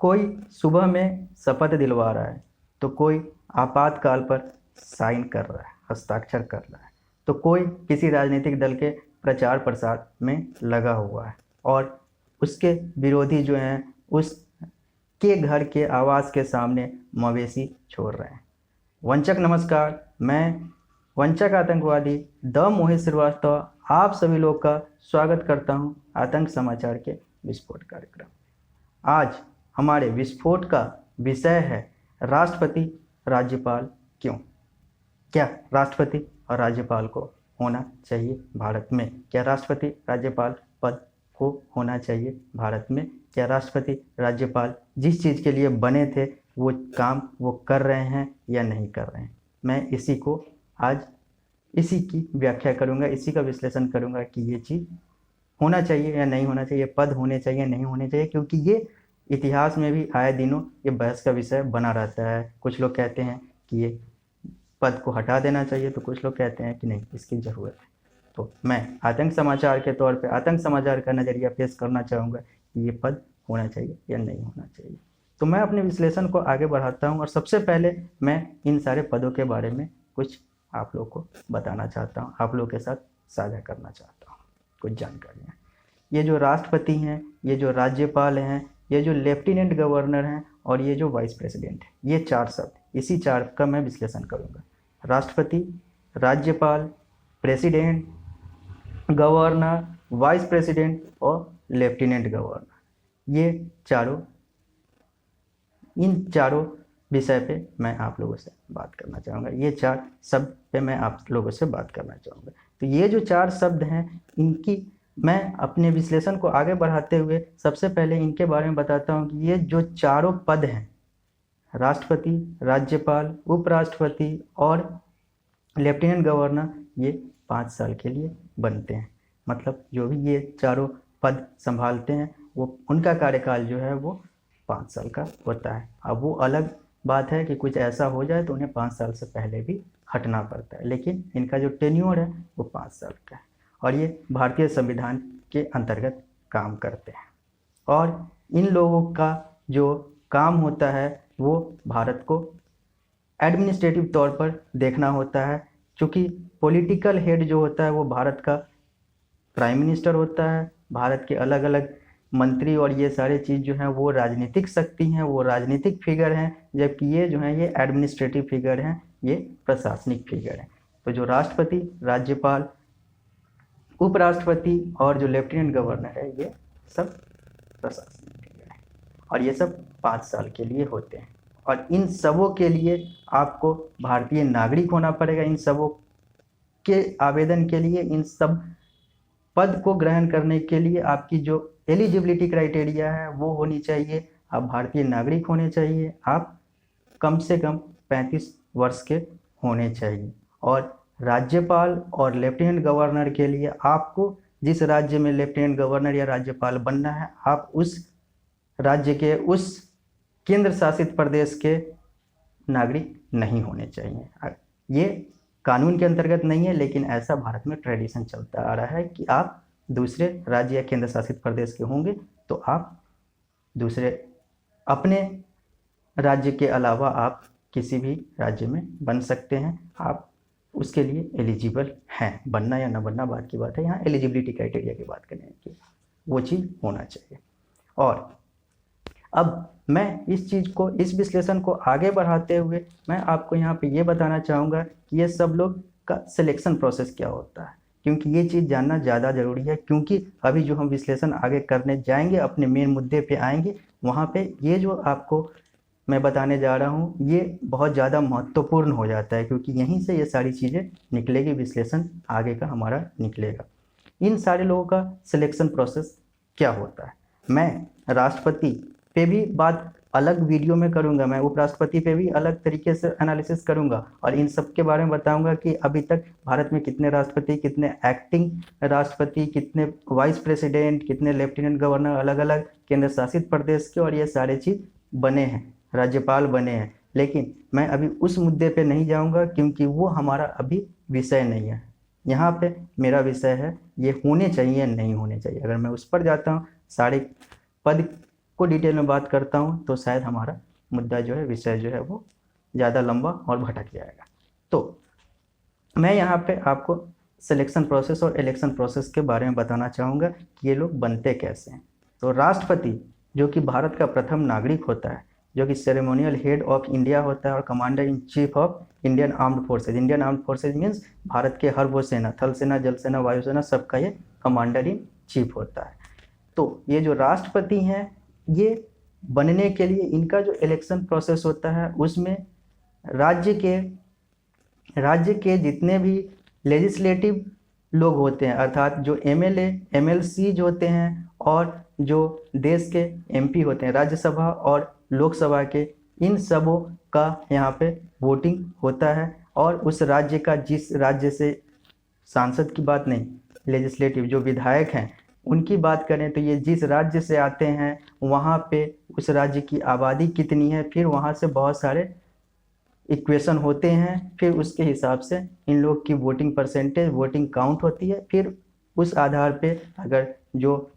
कोई सुबह में शपथ दिलवा रहा है, तो कोई आपातकाल पर साइन कर रहा है, हस्ताक्षर कर रहा है, तो कोई किसी राजनीतिक दल के प्रचार प्रसार में लगा हुआ है और उसके विरोधी जो हैं उसके घर के आवास के सामने मवेशी छोड़ रहे हैं। वंचक नमस्कार, मैं वंचक आतंकवादी द मोहित श्रीवास्तव आप सभी लोग का स्वागत करता हूं आतंक समाचार के विस्फोट कार्यक्रम। आज हमारे विस्फोट का विषय है राष्ट्रपति राज्यपाल क्यों। क्या राष्ट्रपति और राज्यपाल को होना चाहिए भारत में? क्या राष्ट्रपति राज्यपाल पद को होना चाहिए भारत में? क्या राष्ट्रपति राज्यपाल जिस चीज़ के लिए बने थे वो काम वो कर रहे हैं या नहीं कर रहे हैं? मैं इसी की व्याख्या करूंगा, इसी का विश्लेषण करूंगा कि ये चीज़ होना चाहिए या नहीं होना चाहिए, पद होने चाहिए नहीं होने चाहिए, क्योंकि ये इतिहास में भी आए दिनों ये बहस का विषय बना रहता है। कुछ लोग कहते हैं कि ये पद को हटा देना चाहिए, तो कुछ लोग कहते हैं कि नहीं, इसकी ज़रूरत है। तो मैं आतंक समाचार के तौर पे आतंक समाचार का नज़रिया पेश करना चाहूँगा कि ये पद होना चाहिए या नहीं होना चाहिए। तो मैं अपने विश्लेषण को आगे बढ़ाता हूँ और सबसे पहले मैं इन सारे पदों के बारे में कुछ आप लोग को बताना चाहता हूँ, आप लोग के साथ साझा करना चाहता हूँ कुछ जानकारियाँ। ये जो राष्ट्रपति हैं, ये जो राज्यपाल हैं, ये जो लेफ्टिनेंट गवर्नर हैं और ये जो वाइस प्रेसिडेंट है, ये चार शब्द, इसी चार का मैं विश्लेषण करूँगा। राष्ट्रपति, राज्यपाल, प्रेसिडेंट, गवर्नर, वाइस प्रेसिडेंट और लेफ्टिनेंट गवर्नर, ये इन चारों विषय पे मैं आप लोगों से बात करना चाहूँगा। ये चार शब्द पे मैं आप लोगों से बात करना चाहूँगा। तो ये जो चार शब्द हैं, इनकी मैं अपने विश्लेषण को आगे बढ़ाते हुए सबसे पहले इनके बारे में बताता हूँ कि ये जो चारों पद हैं, राष्ट्रपति, राज्यपाल, उपराष्ट्रपति और लेफ्टिनेंट गवर्नर, ये 5 साल के लिए बनते हैं। मतलब जो भी ये चारों पद संभालते हैं वो उनका कार्यकाल जो है वो 5 साल का होता है। अब वो अलग बात है कि कुछ ऐसा हो जाए तो उन्हें 5 साल से पहले भी हटना पड़ता है, लेकिन इनका जो टेन्योर है वो 5 साल का है और ये भारतीय संविधान के अंतर्गत काम करते हैं। और इन लोगों का जो काम होता है वो भारत को एडमिनिस्ट्रेटिव तौर पर देखना होता है, क्योंकि पॉलिटिकल हेड जो होता है वो भारत का प्राइम मिनिस्टर होता है। भारत के अलग अलग मंत्री और ये सारे चीज़ जो हैं वो राजनीतिक शक्ति हैं, वो राजनीतिक फिगर हैं, जबकि ये जो हैं ये एडमिनिस्ट्रेटिव फिगर हैं, ये प्रशासनिक फिगर हैं। तो जो राष्ट्रपति, राज्यपाल, उपराष्ट्रपति और जो लेफ्टिनेंट गवर्नर है ये सब प्रशासनिक फिगर हैं और ये सब 5 साल के लिए होते हैं। और इन सबों के लिए आपको भारतीय नागरिक होना पड़ेगा। इन सबों के आवेदन के लिए, इन सब पद को ग्रहण करने के लिए आपकी जो एलिजिबिलिटी क्राइटेरिया है वो होनी चाहिए। आप भारतीय नागरिक होने चाहिए, आप कम से कम 35 वर्ष के होने चाहिए। और राज्यपाल और लेफ्टिनेंट गवर्नर के लिए आपको जिस राज्य में लेफ्टिनेंट गवर्नर या राज्यपाल बनना है, आप उस राज्य के, उस केंद्र शासित प्रदेश के नागरिक नहीं होने चाहिए। ये कानून के अंतर्गत नहीं है, लेकिन ऐसा भारत में ट्रेडिशन चलता आ रहा है कि आप दूसरे राज्य या केंद्र शासित प्रदेश के होंगे तो आप दूसरे अपने राज्य के अलावा आप किसी भी राज्य में बन सकते हैं। आप उसके लिए एलिजिबल हैं, बनना या ना बनना बात की बात है, यहाँ एलिजिबिलिटी क्राइटेरिया की बात करने की, वो चीज़ होना चाहिए। और अब मैं इस चीज़ को, इस विश्लेषण को आगे बढ़ाते हुए मैं आपको यहाँ पे ये बताना चाहूँगा कि ये सब लोग का सिलेक्शन प्रोसेस क्या होता है, क्योंकि ये चीज़ जानना ज़्यादा ज़रूरी है। क्योंकि अभी जो हम विश्लेषण आगे करने जाएंगे, अपने मेन मुद्दे पे आएंगे, वहाँ पे ये जो आपको मैं बताने जा रहा हूँ ये बहुत ज़्यादा महत्वपूर्ण हो जाता है, क्योंकि यहीं से ये सारी चीज़ें निकलेगी, विश्लेषण आगे का हमारा निकलेगा। इन सारे लोगों का सिलेक्शन प्रोसेस क्या होता है, मैं राष्ट्रपति पे भी बात अलग वीडियो में करूंगा, मैं उपराष्ट्रपति पे भी अलग तरीके से एनालिसिस करूंगा और इन सब के बारे में बताऊंगा कि अभी तक भारत में कितने राष्ट्रपति, कितने एक्टिंग राष्ट्रपति, कितने वाइस प्रेसिडेंट, कितने लेफ्टिनेंट गवर्नर अलग अलग केंद्र शासित प्रदेश के और ये सारे चीज़ बने हैं, राज्यपाल बने हैं। लेकिन मैं अभी उस मुद्दे पे नहीं जाऊंगा क्योंकि वो हमारा अभी विषय नहीं है। यहाँ पे मेरा विषय है ये होने चाहिए नहीं होने चाहिए। अगर मैं उस पर जाता हूँ, सारे पद को डिटेल में बात करता हूँ तो शायद हमारा मुद्दा जो है, विषय जो है वो ज़्यादा लंबा और भटक जाएगा। तो मैं यहाँ पे आपको सिलेक्शन प्रोसेस और इलेक्शन प्रोसेस के बारे में बताना चाहूँगा कि ये लोग बनते कैसे हैं। तो राष्ट्रपति जो कि भारत का प्रथम नागरिक होता है, जो कि सेरेमोनियल हेड ऑफ इंडिया होता है और commander in chief of Indian armed forces. Indian armed forces means Bharat के हर वो सेना, थल सेना, जल सेना, वायुसेना, सबका ये कमांडर इन चीफ होता है। तो ये जो राष्ट्रपति हैं, ये बनने के लिए इनका जो इलेक्शन प्रोसेस होता है उसमें राज्य के जितने भी लेजिस्लेटिव लोग होते हैं, अर्थात जो एमएलए एमएलसी होते हैं और जो देश के एमपी होते हैं, राज्यसभा और लोकसभा के, इन सबों का यहाँ पे वोटिंग होता है। और उस राज्य का, जिस राज्य से, सांसद की बात नहीं, लेजिस्लेटिव जो विधायक हैं उनकी बात करें तो ये जिस राज्य से आते हैं वहाँ पे उस राज्य की आबादी कितनी है, फिर वहाँ से बहुत सारे इक्वेशन होते हैं, फिर उसके हिसाब से इन लोग की वोटिंग परसेंटेज, वोटिंग काउंट होती है। फिर उस आधार पे अगर जो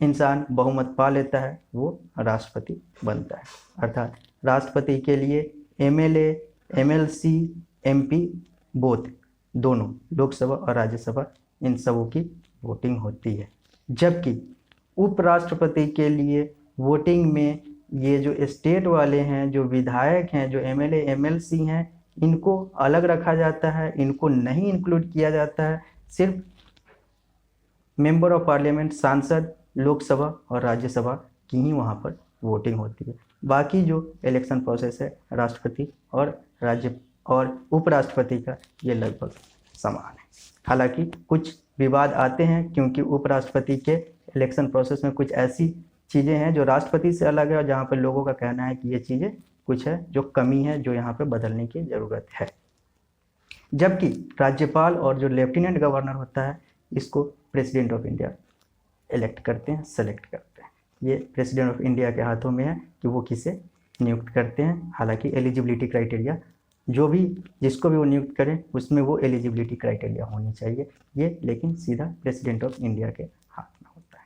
इंसान बहुमत पा लेता है वो राष्ट्रपति बनता है। अर्थात राष्ट्रपति के लिए एमएलए, एमएलसी, एमपी बोथ, दोनों लोकसभा और राज्यसभा, इन सबों की वोटिंग होती है। जबकि उपराष्ट्रपति के लिए वोटिंग में ये जो स्टेट वाले हैं, जो विधायक हैं, जो एमएलए एमएलसी हैं, इनको अलग रखा जाता है, इनको नहीं इंक्लूड किया जाता है। सिर्फ मेंबर ऑफ पार्लियामेंट, सांसद, लोकसभा और राज्यसभा की ही वहाँ पर वोटिंग होती है। बाकी जो इलेक्शन प्रोसेस है राष्ट्रपति और उपराष्ट्रपति का, ये लगभग समान है। हालांकि कुछ विवाद आते हैं क्योंकि उपराष्ट्रपति के इलेक्शन प्रोसेस में कुछ ऐसी चीज़ें हैं जो राष्ट्रपति से अलग है और जहाँ पर लोगों का कहना है कि ये चीज़ें कुछ है जो कमी है, जो यहाँ पे बदलने की ज़रूरत है। जबकि राज्यपाल और जो लेफ्टिनेंट गवर्नर होता है, इसको प्रेसिडेंट ऑफ इंडिया इलेक्ट करते हैं, सेलेक्ट करते हैं। ये प्रेसिडेंट ऑफ इंडिया के हाथों में है कि वो किसे नियुक्त करते हैं। हालांकि एलिजिबिलिटी क्राइटेरिया, जो भी जिसको भी वो नियुक्त करें उसमें वो एलिजिबिलिटी क्राइटेरिया होनी चाहिए, ये लेकिन सीधा प्रेसिडेंट ऑफ इंडिया के हाथ में होता है।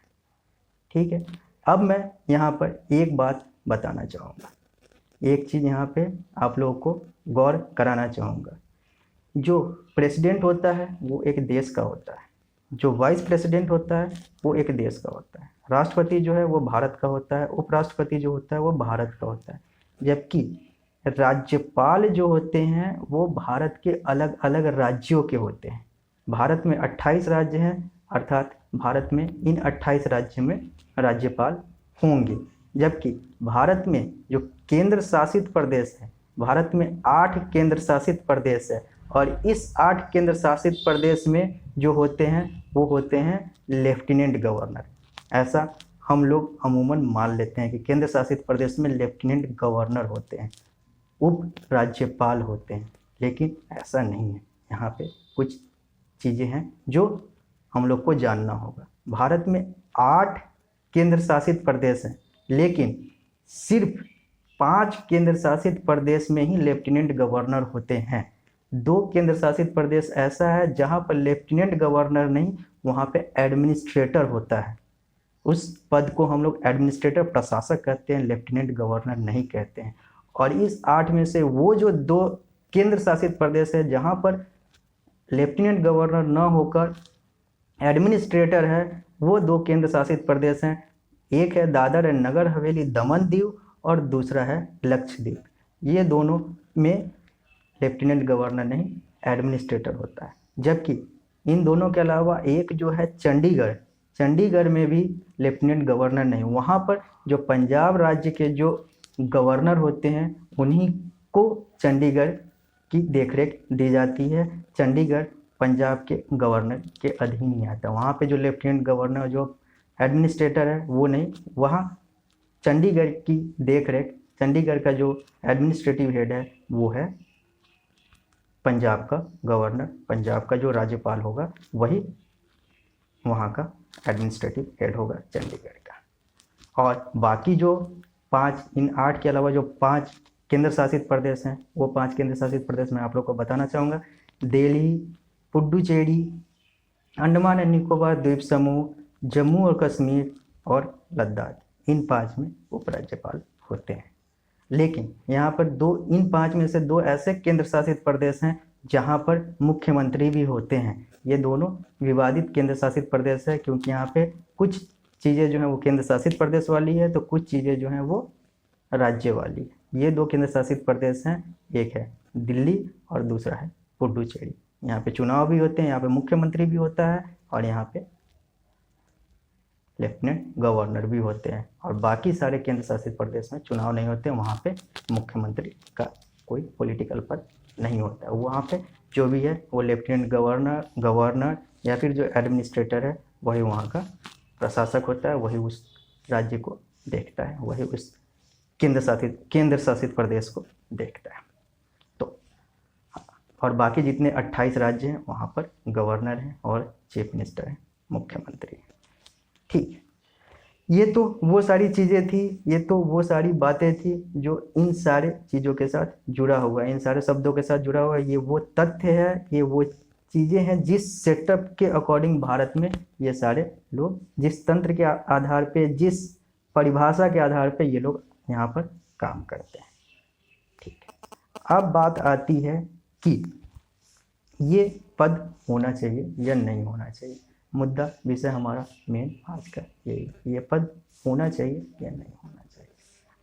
ठीक है, अब मैं यहाँ पर एक बात बताना चाहूँगा, एक चीज़ यहाँ पे आप लोगों को गौर कराना चाहूँगा। जो प्रेसिडेंट होता है वो एक देश का होता है, जो वाइस प्रेसिडेंट होता है वो एक देश का होता है, राष्ट्रपति जो है वो भारत का होता है, उपराष्ट्रपति जो होता है वो भारत का होता है। जबकि राज्यपाल जो होते हैं वो भारत के अलग अलग राज्यों के होते हैं। भारत में 28 राज्य हैं, अर्थात भारत में इन 28 राज्य में राज्यपाल होंगे। जबकि भारत में जो केंद्र शासित प्रदेश है, भारत में 8 केंद्र शासित प्रदेश है और इस 8 केंद्र शासित प्रदेश में जो होते हैं वो होते हैं लेफ्टिनेंट गवर्नर। ऐसा हम लोग अमूमन मान लेते हैं कि केंद्र शासित प्रदेश में लेफ्टिनेंट गवर्नर होते हैं, उप राज्यपाल होते हैं, लेकिन ऐसा नहीं है। यहाँ पे कुछ चीज़ें हैं जो हम लोग को जानना होगा। भारत में 8 केंद्र शासित प्रदेश हैं, लेकिन सिर्फ 5 केंद्र शासित प्रदेश में ही लेफ्टिनेंट गवर्नर होते हैं। 2 केंद्र शासित प्रदेश ऐसा है जहाँ पर लेफ्टिनेंट गवर्नर नहीं, वहाँ पे एडमिनिस्ट्रेटर होता है। उस पद को हम लोग एडमिनिस्ट्रेटर, प्रशासक कहते हैं, लेफ्टिनेंट गवर्नर नहीं कहते हैं। और इस 8 में से वो जो 2 केंद्र शासित प्रदेश है जहाँ पर लेफ्टिनेंट गवर्नर न होकर एडमिनिस्ट्रेटर है, वो 2 केंद्र शासित प्रदेश हैं। एक है दादर एंड नगर हवेली दमन दीव और दूसरा है लक्षद्वीप। ये दोनों में लेफ्टिनेंट गवर्नर नहीं, एडमिनिस्ट्रेटर होता है। जबकि इन दोनों के अलावा एक जो है चंडीगढ़ में भी लेफ्टिनेंट गवर्नर नहीं, वहाँ पर जो पंजाब राज्य के जो गवर्नर होते हैं उन्हीं को चंडीगढ़ की देखरेख दी जाती है। चंडीगढ़ पंजाब के गवर्नर के अधीन ही आता है। वहाँ पे जो लेफ्टिनेंट गवर्नर, जो एडमिनिस्ट्रेटर है वो नहीं, वहाँ चंडीगढ़ की देखरेख, चंडीगढ़ का जो एडमिनिस्ट्रेटिव हेड है वो है पंजाब का गवर्नर। पंजाब का जो राज्यपाल होगा वही वहाँ का एडमिनिस्ट्रेटिव हेड होगा चंडीगढ़ का। और बाकी जो 5, इन 8 के अलावा जो 5 केंद्र शासित प्रदेश हैं, वो 5 केंद्र शासित प्रदेश मैं आप लोग को बताना चाहूँगा। दिल्ली, पुडुचेरी, अंडमान एंड निकोबार द्वीप समूह, जम्मू और कश्मीर और लद्दाख। इन 5 में उपराज्यपाल होते हैं। लेकिन यहाँ पर इन 5 में से 2 ऐसे केंद्र शासित प्रदेश हैं जहाँ पर मुख्यमंत्री भी होते हैं। ये दोनों विवादित केंद्र शासित प्रदेश है, क्योंकि यहाँ पे कुछ चीज़ें जो हैं वो केंद्र शासित प्रदेश वाली है, तो कुछ चीज़ें जो हैं वो राज्य वाली है। ये 2 केंद्र शासित प्रदेश हैं, एक है दिल्ली और दूसरा है पुडुचेरी। यहाँ पे चुनाव भी होते हैं, यहाँ पे मुख्यमंत्री भी होता है और यहाँ पे लेफ्टिनेंट गवर्नर भी होते हैं। और बाकी सारे केंद्र शासित प्रदेश में चुनाव नहीं होते, वहाँ पे मुख्यमंत्री का कोई पॉलिटिकल पद नहीं होता है। वहाँ पे जो भी है वो लेफ्टिनेंट गवर्नर या फिर जो एडमिनिस्ट्रेटर है वही वहाँ का प्रशासक होता है, वही उस राज्य को देखता है, वही उस केंद्र शासित प्रदेश को देखता है। तो और बाकी जितने 28 राज्य हैं वहाँ पर गवर्नर हैं और चीफ मिनिस्टर हैं, मुख्यमंत्री। ठीक, ये तो वो सारी चीज़ें थी, ये तो वो सारी बातें थी जो इन सारे चीज़ों के साथ जुड़ा हुआ है, इन सारे शब्दों के साथ जुड़ा हुआ है। ये वो तथ्य है, ये वो चीज़ें हैं जिस सेटअप के अकॉर्डिंग भारत में ये सारे लोग, जिस तंत्र के आधार पे, जिस परिभाषा के आधार पे ये लोग यहाँ पर काम करते हैं। ठीक है, अब बात आती है कि ये पद होना चाहिए या नहीं होना चाहिए। मुद्दा विषय हमारा मेन आज का यही, ये पद होना चाहिए या नहीं होना चाहिए।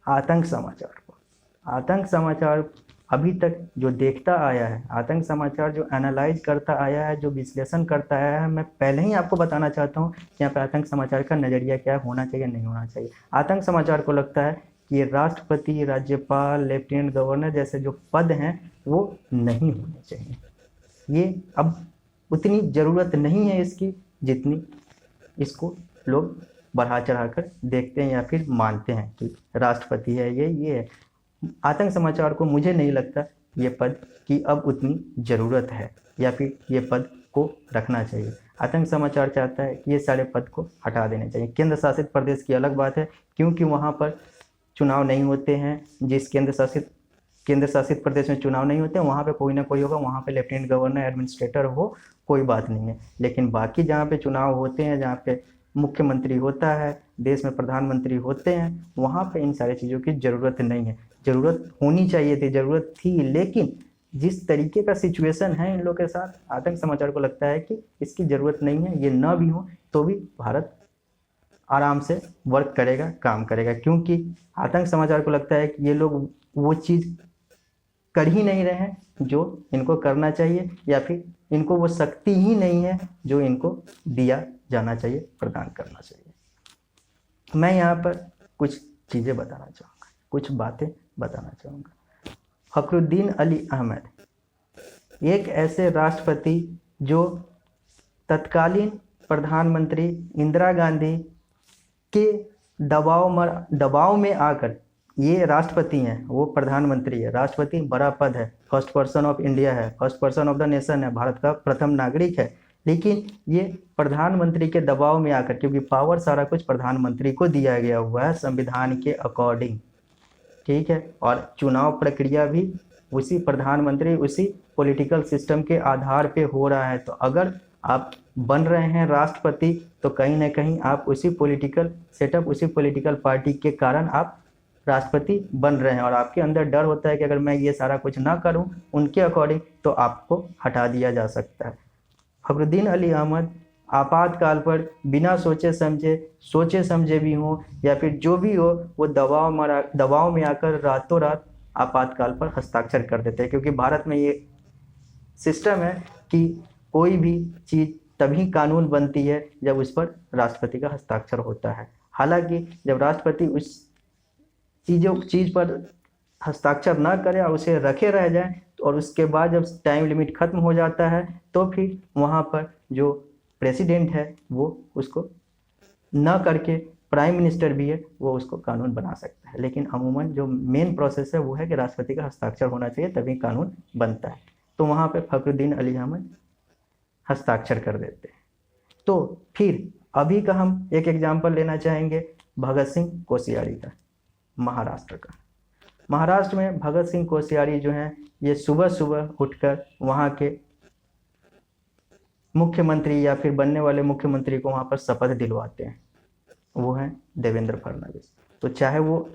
आतंक समाचार अभी तक जो देखता आया है, आतंक समाचार जो एनालाइज करता आया है, जो विश्लेषण करता आया है, मैं पहले ही आपको बताना चाहता हूँ कि यहाँ पर आतंक समाचार का नज़रिया क्या है, होना चाहिए नहीं होना चाहिए। आतंक समाचार को लगता है कि ये राष्ट्रपति, राज्यपाल, लेफ्टिनेंट गवर्नर जैसे जो पद हैं वो नहीं होने चाहिए। ये अब उतनी ज़रूरत नहीं है इसकी जितनी इसको लोग बढ़ा चढ़ा कर देखते हैं या फिर मानते हैं कि राष्ट्रपति है ये है। आतंक समाचार को मुझे नहीं लगता ये पद की अब उतनी ज़रूरत है या फिर ये पद को रखना चाहिए। आतंक समाचार चाहता है कि ये सारे पद को हटा देने चाहिए। केंद्र शासित प्रदेश की अलग बात है, क्योंकि वहाँ पर चुनाव नहीं होते हैं। जिस केंद्र शासित प्रदेश में चुनाव नहीं होते हैं वहाँ पे कोई ना कोई होगा, वहाँ पे लेफ्टिनेंट गवर्नर, एडमिनिस्ट्रेटर हो, कोई बात नहीं है। लेकिन बाकी जहाँ पे चुनाव होते हैं, जहाँ पे मुख्यमंत्री होता है, देश में प्रधानमंत्री होते हैं, वहाँ पे इन सारी चीज़ों की ज़रूरत नहीं है। ज़रूरत होनी चाहिए थी, ज़रूरत थी, लेकिन जिस तरीके का सिचुएशन है इन लोग के साथ, आतंक समाचार को लगता है कि इसकी ज़रूरत नहीं है। ये ना भी हो तो भी भारत आराम से वर्क करेगा, काम करेगा, क्योंकि आतंक समाचार को लगता है कि ये लोग वो चीज़ कर ही नहीं रहे हैं जो इनको करना चाहिए, या फिर इनको वो शक्ति ही नहीं है जो इनको दिया जाना चाहिए, प्रदान करना चाहिए। मैं यहाँ पर कुछ चीज़ें बताना चाहूँगा, कुछ बातें बताना चाहूँगा। फखरुद्दीन अली अहमद एक ऐसे राष्ट्रपति जो तत्कालीन प्रधानमंत्री इंदिरा गांधी के दबाव में आकर, ये राष्ट्रपति हैं, वो प्रधानमंत्री है। राष्ट्रपति बड़ा पद है, फर्स्ट पर्सन ऑफ इंडिया है, first person of the nation है, भारत का प्रथम नागरिक है। लेकिन ये प्रधानमंत्री के दबाव में आकर, क्योंकि पावर सारा कुछ प्रधानमंत्री को दिया गया हुआ है संविधान के अकॉर्डिंग, ठीक है, और चुनाव प्रक्रिया भी उसी प्रधानमंत्री, उसी पॉलिटिकल सिस्टम के आधार पे हो रहा है। तो अगर आप बन रहे हैं राष्ट्रपति तो कहीं ना कहीं आप उसी पॉलिटिकल सेटअप, उसी पॉलिटिकल पार्टी के कारण आप राष्ट्रपति बन रहे हैं, और आपके अंदर डर होता है कि अगर मैं ये सारा कुछ ना करूं उनके अकॉर्डिंग तो आपको हटा दिया जा सकता है। फखरुद्दीन अली अहमद आपातकाल पर बिना सोचे समझे भी हो या फिर जो भी हो, वो दबाव में आकर रातों रात आपातकाल पर हस्ताक्षर कर देते हैं, क्योंकि भारत में ये सिस्टम है कि कोई भी चीज़ तभी कानून बनती है जब उस पर राष्ट्रपति का हस्ताक्षर होता है। हालांकि जब राष्ट्रपति उस चीज़ पर हस्ताक्षर ना करे और उसे रखे रह जाए, और उसके बाद जब टाइम लिमिट ख़त्म हो जाता है तो फिर वहाँ पर जो प्रेसिडेंट है वो उसको ना करके, प्राइम मिनिस्टर भी है, वो उसको कानून बना सकता है। लेकिन अमूमन जो मेन प्रोसेस है वो है कि राष्ट्रपति का हस्ताक्षर होना चाहिए तभी कानून बनता है। तो वहाँ पे फखरुद्दीन अली अहमद हस्ताक्षर कर देते हैं। तो फिर अभी का हम एक एग्जाम्पल लेना चाहेंगे भगत सिंह कोश्यारी का, महाराष्ट्र का। महाराष्ट्र में भगत सिंह कोश्यारी जो हैं, ये सुबह सुबह उठकर वहाँ के मुख्यमंत्री या फिर बनने वाले मुख्यमंत्री को वहाँ पर शपथ दिलवाते हैं। वो हैं देवेंद्र फडणवीस। तो चाहे वो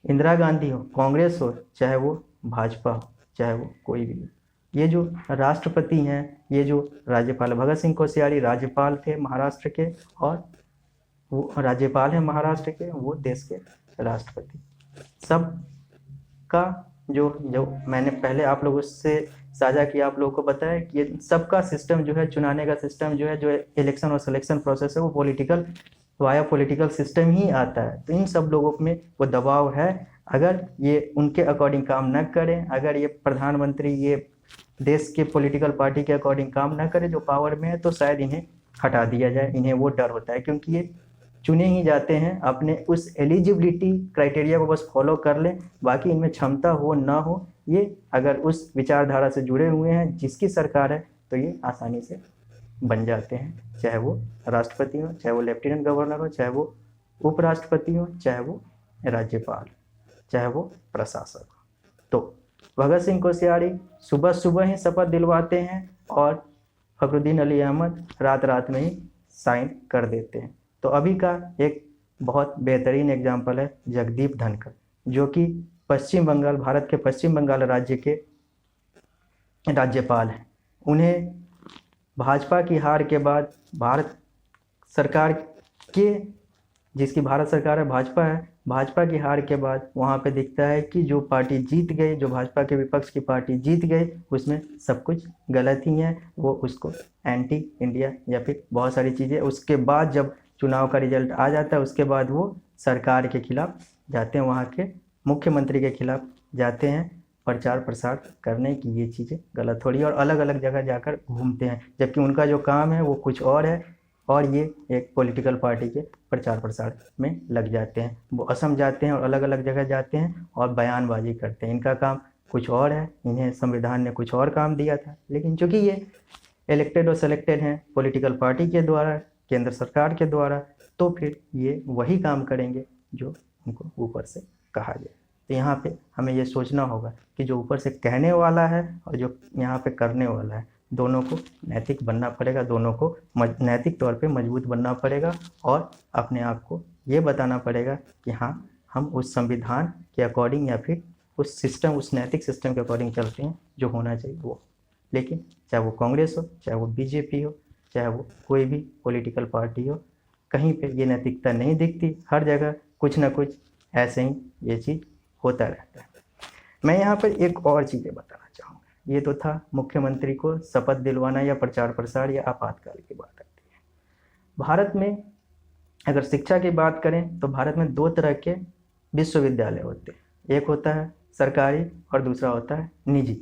इंदिरा गांधी हो, कांग्रेस हो, चाहे वो भाजपा हो, चाहे वो कोई भी हो, ये जो राष्ट्रपति हैं, ये जो राज्यपाल, भगत सिंह कोश्यारी राज्यपाल थे महाराष्ट्र के, और वो राज्यपाल हैं महाराष्ट्र के, वो देश के राष्ट्रपति। सब का जो जो मैंने पहले आप लोगों से साझा किया, आप लोगों को बताया कि ये सबका सिस्टम जो है, चुनाने का सिस्टम जो है, जो इलेक्शन और सिलेक्शन प्रोसेस है, वो पॉलिटिकल वाया पॉलिटिकल सिस्टम ही आता है। तो इन सब लोगों में वो दबाव है, अगर ये उनके अकॉर्डिंग काम न करें, अगर ये प्रधानमंत्री ये देश के पॉलिटिकल पार्टी के अकॉर्डिंग काम न करे जो पावर में है, तो शायद इन्हें हटा दिया जाए। इन्हें वो डर होता है, क्योंकि ये चुने ही जाते हैं, अपने उस एलिजिबिलिटी क्राइटेरिया को बस फॉलो कर लें, बाकी इनमें क्षमता हो ना हो, ये अगर उस विचारधारा से जुड़े हुए हैं जिसकी सरकार है, तो ये आसानी से बन जाते हैं, चाहे वो राष्ट्रपति हो, चाहे वो लेफ्टिनेंट गवर्नर हो, चाहे वो उपराष्ट्रपति हो, चाहे वो राज्यपाल, चाहे वो प्रशासक हो। तो भगत सिंह कोश्यारी सुबह सुबह ही शपथ दिलवाते हैं और फखरुद्दीन अली अहमद रात रात में ही साइन कर देते हैं। तो अभी का एक बहुत बेहतरीन एग्जाम्पल है जगदीप धनखड़, जो कि पश्चिम बंगाल, भारत के पश्चिम बंगाल राज्य के राज्यपाल हैं। उन्हें भाजपा की हार के बाद, भारत सरकार के, जिसकी भारत सरकार है भाजपा है, भाजपा की हार के बाद वहाँ पे दिखता है कि जो पार्टी जीत गई, जो भाजपा के विपक्ष की पार्टी जीत गई, उसमें सब कुछ गलत ही है। वो उसको एंटी इंडिया या फिर बहुत सारी चीज़ें, उसके बाद जब चुनाव का रिजल्ट आ जाता है, उसके बाद वो सरकार के खिलाफ जाते हैं, वहाँ के मुख्यमंत्री के खिलाफ जाते हैं प्रचार प्रसार करने की ये चीज़ें गलत हो रही है, और अलग अलग जगह जाकर घूमते हैं, जबकि उनका जो काम है वो कुछ और है, और ये एक पॉलिटिकल पार्टी के प्रचार प्रसार में लग जाते हैं। वो असम जाते हैं और अलग अलग जगह जाते हैं और बयानबाजी करते हैं। इनका काम कुछ और है, इन्हें संविधान ने कुछ और काम दिया था, लेकिन चूंकि ये इलेक्टेड और सेलेक्टेड हैं पॉलिटिकल पार्टी के द्वारा, केंद्र सरकार के द्वारा, तो फिर ये वही काम करेंगे जो उनको ऊपर से कहा जाए। तो यहाँ पे हमें ये सोचना होगा कि जो ऊपर से कहने वाला है और जो यहाँ पे करने वाला है, दोनों को नैतिक बनना पड़ेगा, दोनों को नैतिक तौर पे मजबूत बनना पड़ेगा, और अपने आप को ये बताना पड़ेगा कि हाँ, हम उस संविधान के अकॉर्डिंग या फिर उस सिस्टम, उस नैतिक सिस्टम के अकॉर्डिंग चलते हैं जो होना चाहिए वो। लेकिन चाहे वो कांग्रेस हो, चाहे वो बीजेपी हो, चाहे वो कोई भी पॉलिटिकल पार्टी हो, कहीं पे ये नैतिकता नहीं दिखती। हर जगह कुछ ना कुछ ऐसे ही ये चीज़ होता रहता है। मैं यहाँ पर एक और चीज़ें बताना चाहूँगा। ये तो था मुख्यमंत्री को शपथ दिलवाना या प्रचार प्रसार या आपातकाल की बात आती है। भारत में अगर शिक्षा की बात करें तो भारत में दो तरह के विश्वविद्यालय होते हैं, एक होता है सरकारी और दूसरा होता है निजी।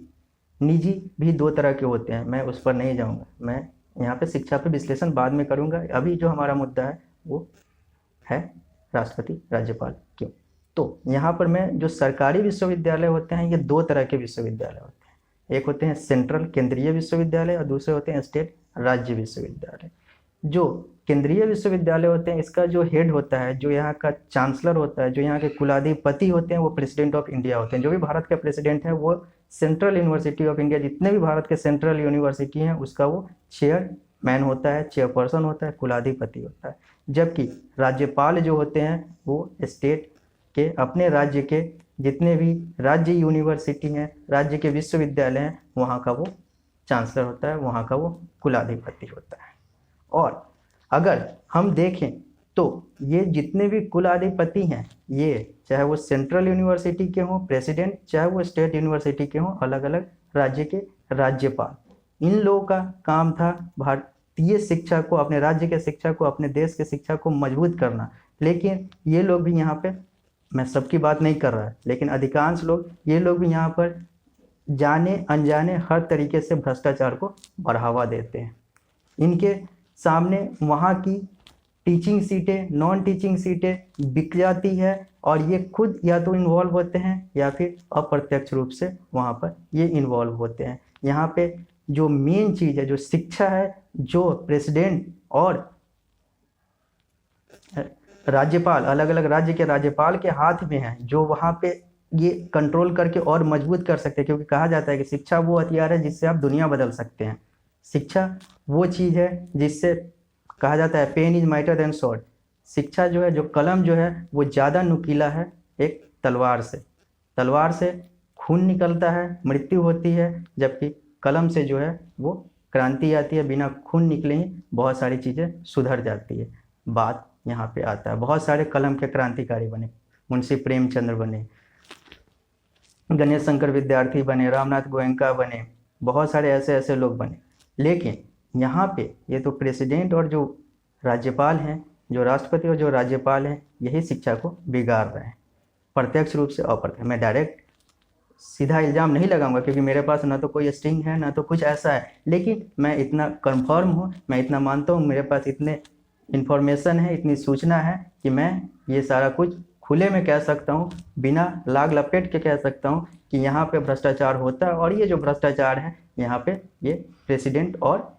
निजी भी दो तरह के होते हैं, मैं उस पर नहीं जाऊँगा, मैं यहाँ पे शिक्षा पे विश्लेषण बाद में करूँगा। अभी जो हमारा मुद्दा है वो है राष्ट्रपति राज्यपाल क्यों। तो यहाँ पर मैं जो सरकारी विश्वविद्यालय होते हैं, ये दो तरह के विश्वविद्यालय होते हैं, एक होते हैं सेंट्रल केंद्रीय विश्वविद्यालय और दूसरे होते हैं स्टेट राज्य विश्वविद्यालय। जो केंद्रीय विश्वविद्यालय होते हैं, इसका जो हेड होता है, जो यहाँ का चांसलर होता है, जो यहाँ के कुलाधिपति होते हैं, वो प्रेसिडेंट ऑफ इंडिया होते हैं। जो भी भारत का प्रेसिडेंट है वो सेंट्रल यूनिवर्सिटी ऑफ इंडिया, जितने भी भारत के सेंट्रल यूनिवर्सिटी हैं, उसका वो चेयरमैन होता है, चेयरपर्सन होता है, कुलाधिपति होता है। जबकि राज्यपाल जो होते हैं वो स्टेट के, अपने राज्य के जितने भी राज्य यूनिवर्सिटी हैं, राज्य के विश्वविद्यालय हैं, वहाँ का वो चांसलर होता है, वहाँ का वो कुलाधिपति होता है। और अगर हम देखें तो ये जितने भी कुलाधिपति हैं, ये चाहे वो सेंट्रल यूनिवर्सिटी के हों प्रेसिडेंट, चाहे वो स्टेट यूनिवर्सिटी के हों अलग अलग राज्य के राज्यपाल, इन लोगों का काम था भारतीय शिक्षा को, अपने राज्य के शिक्षा को, अपने देश के शिक्षा को मजबूत करना। लेकिन ये लोग भी यहाँ पे, मैं सबकी बात नहीं कर रहा, लेकिन अधिकांश लोग, ये लोग भी यहाँ पर जाने अनजाने हर तरीके से भ्रष्टाचार को बढ़ावा देते हैं। इनके सामने वहाँ की टीचिंग सीटें, नॉन टीचिंग सीटें बिक जाती है, और ये खुद या तो इन्वॉल्व होते हैं या फिर अप्रत्यक्ष रूप से वहाँ पर ये इन्वॉल्व होते हैं। यहाँ पे जो मेन चीज़ है, जो शिक्षा है, जो प्रेसिडेंट और राज्यपाल, अलग अलग राज्य के राज्यपाल के हाथ में है, जो वहाँ पे ये कंट्रोल करके और मजबूत कर सकते हैं। क्योंकि कहा जाता है कि शिक्षा वो हथियार है जिससे आप दुनिया बदल सकते हैं। शिक्षा वो चीज़ है जिससे कहा जाता है pen is mightier than sword, शिक्षा जो है, जो कलम जो है वो ज़्यादा नुकीला है एक तलवार से। तलवार से खून निकलता है, मृत्यु होती है, जबकि कलम से जो है वो क्रांति आती है, बिना खून निकले ही बहुत सारी चीज़ें सुधर जाती है। बात यहाँ पे आता है, बहुत सारे कलम के क्रांतिकारी बने, मुंशी प्रेमचंद्र बने, गणेश शंकर विद्यार्थी बने, रामनाथ गोयनका बने, बहुत सारे ऐसे ऐसे लोग बने। लेकिन यहाँ पे ये तो प्रेसिडेंट और जो राज्यपाल हैं, जो राष्ट्रपति और जो राज्यपाल हैं, यही शिक्षा को बिगाड़ रहे हैं, प्रत्यक्ष रूप से अप्रत्यक्ष। मैं डायरेक्ट सीधा इल्ज़ाम नहीं लगाऊंगा क्योंकि मेरे पास ना तो कोई स्टिंग है ना तो कुछ ऐसा है, लेकिन मैं इतना कंफर्म हूँ, मैं इतना मानता हूँ, मेरे पास इतने इन्फॉर्मेशन है, इतनी सूचना है कि मैं ये सारा कुछ खुले में कह सकता हूँ, बिना लाग लपेट के कह सकता हूँ कि यहाँ पे भ्रष्टाचार होता है। और ये जो भ्रष्टाचार है यहाँ पे ये प्रेसिडेंट और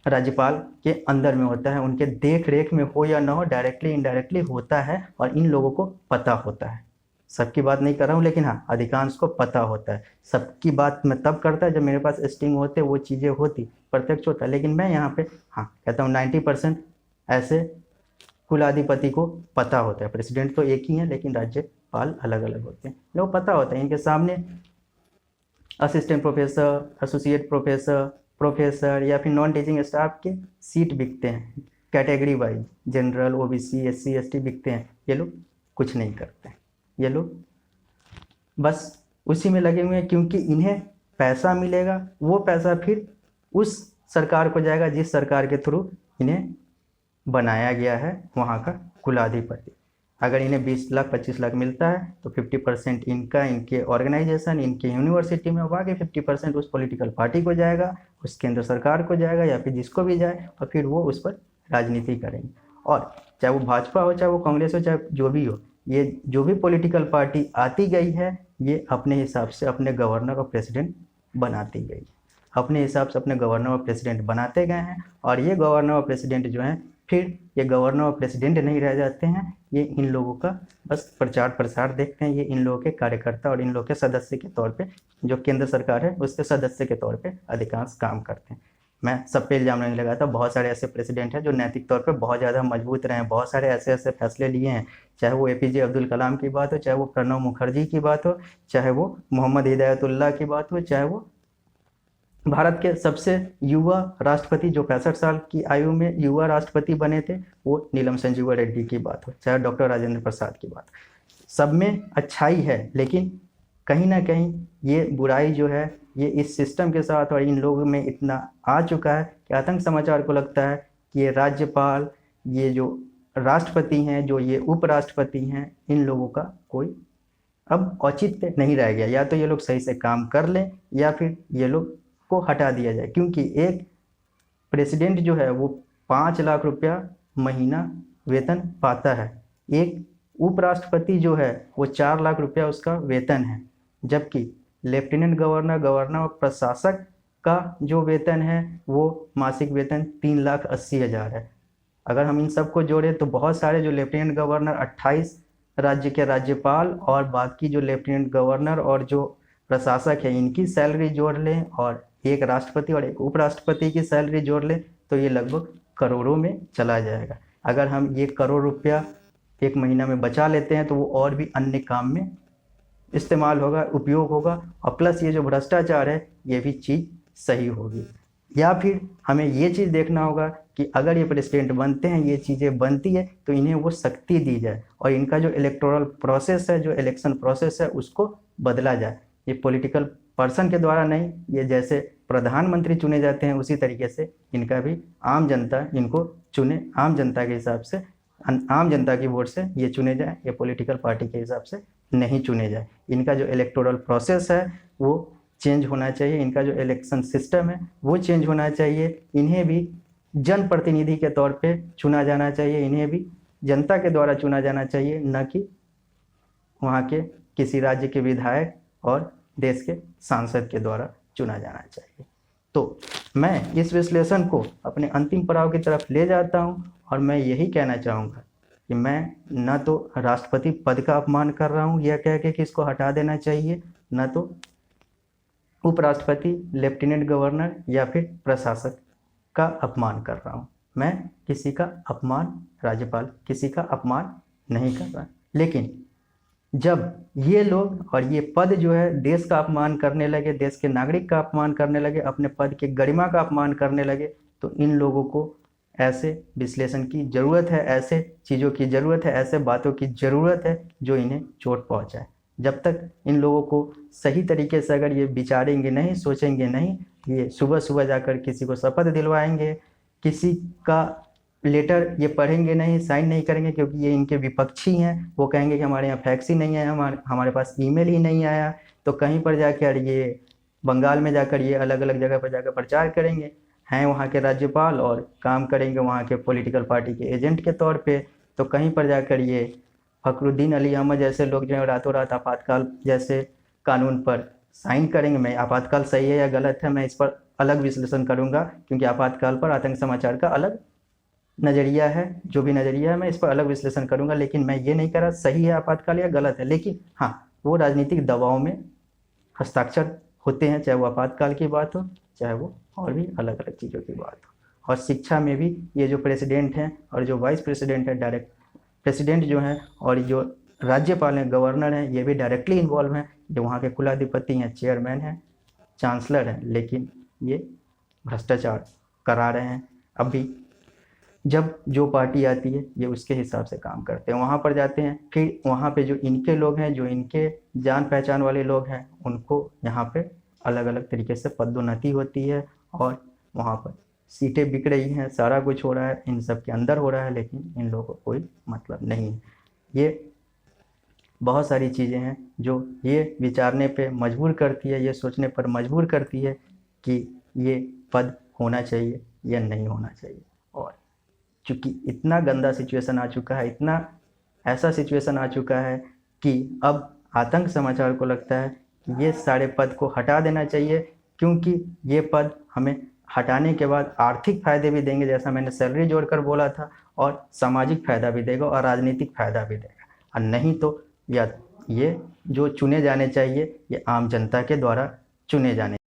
राज्यपाल के अंदर में होता है, उनके देख रेख में हो या ना हो, डायरेक्टली इनडायरेक्टली होता है और इन लोगों को पता होता है। सबकी बात नहीं कर रहा हूँ, लेकिन हाँ अधिकांश को पता होता है। सबकी बात मैं तब करता है जब मेरे पास स्टिंग होते, वो चीज़ें होती, प्रत्यक्ष होता है। लेकिन मैं यहाँ पे हाँ कहता हूँ 90% ऐसे कुलाधिपति को पता होता है। प्रेसिडेंट तो एक ही है लेकिन राज्यपाल अलग अलग होते हैं, लोग पता होता है। इनके सामने assistant professor, associate professor, professor या फिर नॉन टीचिंग स्टाफ के सीट बिकते हैं category wise, general, OBC, SC, ST बिकते हैं। ये लोग कुछ नहीं करते हैं, ये लोग बस उसी में लगे हुए हैं, क्योंकि इन्हें पैसा मिलेगा, वो पैसा फिर उस सरकार को जाएगा जिस सरकार के थ्रू इन्हें बनाया गया है वहाँ का कुलाधिपति। अगर इन्हें 20 लाख 25 लाख मिलता है तो 50% इनका, इनके ऑर्गेनाइजेशन, इनके यूनिवर्सिटी में, बाकी 50% उस पॉलिटिकल पार्टी को जाएगा, उस केंद्र सरकार को जाएगा या फिर जिसको भी जाए, और फिर वो उस पर राजनीति करेंगे। और चाहे वो भाजपा हो, चाहे वो कांग्रेस हो, चाहे जो भी हो, ये जो भी पॉलिटिकल पार्टी आती गई है ये अपने हिसाब से अपने गवर्नर और प्रेसिडेंट बनाती गई, अपने हिसाब से अपने गवर्नर और प्रेसिडेंट बनाते गए हैं। और ये गवर्नर और प्रेसिडेंट जो हैं, फिर ये गवर्नर और प्रेसिडेंट नहीं रह जाते हैं, ये इन लोगों का बस प्रचार प्रसार देखते हैं। ये इन लोगों के कार्यकर्ता और इन लोगों के सदस्य के तौर पे, जो केंद्र सरकार है उसके सदस्य के तौर पे अधिकांश काम करते हैं। मैं सब पे इल्ज़ाम नहीं लगाता, बहुत सारे ऐसे प्रेसिडेंट हैं जो नैतिक तौर पे बहुत ज़्यादा मजबूत रहे हैं, बहुत सारे ऐसे ऐसे फैसले लिए हैं, चाहे वो एपीजे अब्दुल कलाम की बात हो, चाहे वो प्रणब मुखर्जी की बात हो, चाहे वो मोहम्मद हिदायतुल्लाह की बात हो, चाहे वो भारत के सबसे युवा राष्ट्रपति जो 65 साल की आयु में युवा राष्ट्रपति बने थे वो नीलम संजीवा रेड्डी की बात हो, चाहे डॉक्टर राजेंद्र प्रसाद की बात, सब में अच्छाई है। लेकिन कहीं ना कहीं ये बुराई जो है ये इस सिस्टम के साथ और इन लोगों में इतना आ चुका है कि आतंक समाचार को लगता है कि ये राज्यपाल, ये जो राष्ट्रपति हैं, जो ये उपराष्ट्रपति हैं, इन लोगों का कोई अब औचित्य नहीं रह गया। या तो ये लोग सही से काम कर लें या फिर ये लोग को हटा दिया जाए, क्योंकि एक प्रेसिडेंट जो है वो 5 लाख रुपया महीना वेतन पाता है, एक उपराष्ट्रपति जो है वो 4 लाख रुपया उसका वेतन है, जबकि लेफ्टिनेंट गवर्नर, गवर्नर और प्रशासक का जो वेतन है वो मासिक वेतन 3,80,000 है। अगर हम इन सब को जोड़ें तो बहुत सारे जो लेफ्टिनेंट गवर्नर, 28 राज्य के राज्यपाल और बाकी जो लेफ्टिनेंट गवर्नर और जो प्रशासक है, इनकी सैलरी जोड़ लें और एक राष्ट्रपति और एक उपराष्ट्रपति की सैलरी जोड़ लें तो ये लगभग करोड़ों में चला जाएगा। अगर हम ये करोड़ रुपया एक महीना में बचा लेते हैं तो वो और भी अन्य काम में इस्तेमाल होगा, उपयोग होगा, और प्लस ये जो भ्रष्टाचार है ये भी चीज़ सही होगी। या फिर हमें ये चीज़ देखना होगा कि अगर ये प्रेसिडेंट बनते हैं, ये चीज़ें बनती है तो इन्हें वो शक्ति दी जाए और इनका जो इलेक्टोरल प्रोसेस है, जो इलेक्शन प्रोसेस है, उसको बदला जाए। ये पॉलिटिकल पर्सन के द्वारा नहीं, ये जैसे प्रधानमंत्री चुने जाते हैं उसी तरीके से इनका भी आम जनता इनको चुने, आम जनता के हिसाब से, आम जनता की वोट से ये चुने जाए, ये पॉलिटिकल पार्टी के हिसाब से नहीं चुने जाए। इनका जो इलेक्टोरल प्रोसेस है वो चेंज होना चाहिए, इनका जो इलेक्शन सिस्टम है वो चेंज होना चाहिए। इन्हें भी जनप्रतिनिधि के तौर पे चुना जाना चाहिए, इन्हें भी जनता के द्वारा चुना जाना चाहिए, न कि वहाँ के किसी राज्य के विधायक और देश के सांसद के द्वारा चुना जाना चाहिए। तो मैं इस विश्लेषण को अपने अंतिम पड़ाव की तरफ ले जाता हूँ और मैं यही कहना चाहूँगा कि मैं न तो राष्ट्रपति पद का अपमान कर रहा हूँ यह कह के कि इसको हटा देना चाहिए, न तो उपराष्ट्रपति, लेफ्टिनेंट गवर्नर या फिर प्रशासक का अपमान कर रहा हूँ। मैं किसी का अपमान, राज्यपाल किसी का अपमान नहीं कर रहा। लेकिन जब ये लोग और ये पद जो है देश का अपमान करने लगे, देश के नागरिक का अपमान करने लगे, अपने पद के गरिमा का अपमान करने लगे, तो इन लोगों को ऐसे विश्लेषण की ज़रूरत है, ऐसे चीज़ों की ज़रूरत है, ऐसे बातों की ज़रूरत है जो इन्हें चोट पहुंचाए। जब तक इन लोगों को सही तरीके से अगर ये विचारेंगे नहीं, सोचेंगे नहीं, ये सुबह सुबह जाकर किसी को शपथ दिलवाएंगे, किसी का लेटर ये पढ़ेंगे नहीं, साइन नहीं करेंगे, क्योंकि ये इनके विपक्षी हैं। वो कहेंगे कि हमारे यहाँ फैक्स ही नहीं आया, हमारे पास ईमेल ही नहीं आया। तो कहीं पर जाकर ये बंगाल में जाकर ये अलग अलग जगह पर जाकर प्रचार करेंगे, हैं वहाँ के राज्यपाल और काम करेंगे वहाँ के पॉलिटिकल पार्टी के एजेंट के तौर पे। तो कहीं पर जाकर ये फखरुद्दीन अली अहमद जैसे लोग जो है रातों रात आपातकाल जैसे कानून पर साइन करेंगे। मैं आपातकाल सही है या गलत है मैं इस पर अलग विश्लेषण करूँगा, क्योंकि आपातकाल पर आतंक समाचार का अलग नज़रिया है, जो भी नज़रिया है मैं इस पर अलग विश्लेषण करूँगा। लेकिन मैं ये नहीं कह रहा सही है आपातकाल या गलत है, लेकिन हाँ वो राजनीतिक दबाव में हस्ताक्षर होते हैं, चाहे वो आपातकाल की बात हो, चाहे वो और भी अलग अलग चीज़ों की बात हो। और शिक्षा में भी ये जो प्रेसिडेंट हैं और जो वाइस प्रेसिडेंट है, डायरेक्ट प्रेसिडेंट जो हैं और जो राज्यपाल हैं, गवर्नर हैं, ये भी डायरेक्टली इन्वॉल्व हैं। जो वहाँ के कुलाधिपति हैं, चेयरमैन हैं, चांसलर हैं, लेकिन ये भ्रष्टाचार करा रहे हैं। अभी जब जो पार्टी आती है ये उसके हिसाब से काम करते हैं, वहाँ पर जाते हैं, फिर वहाँ पे जो इनके लोग हैं, जो इनके जान पहचान वाले लोग हैं, उनको यहाँ पे अलग अलग तरीके से पदोन्नति होती है और वहाँ पर सीटें बिक रही हैं, सारा कुछ हो रहा है, इन सब के अंदर हो रहा है, लेकिन इन लोगों को कोई मतलब नहीं है। ये बहुत सारी चीज़ें हैं जो ये विचारने पे मजबूर करती है, ये सोचने पर मजबूर करती है कि ये पद होना चाहिए या नहीं होना चाहिए। और चूँकि इतना गंदा सिचुएशन आ चुका है, इतना ऐसा सिचुएशन आ चुका है कि अब आतंक समाचार को लगता है कि ये सारे पद को हटा देना चाहिए, क्योंकि ये पद हमें हटाने के बाद आर्थिक फ़ायदे भी देंगे, जैसा मैंने सैलरी जोड़कर बोला था, और सामाजिक फ़ायदा भी देगा और राजनीतिक फ़ायदा भी देगा। और नहीं तो या ये जो चुने जाने चाहिए ये आम जनता के द्वारा चुने जाने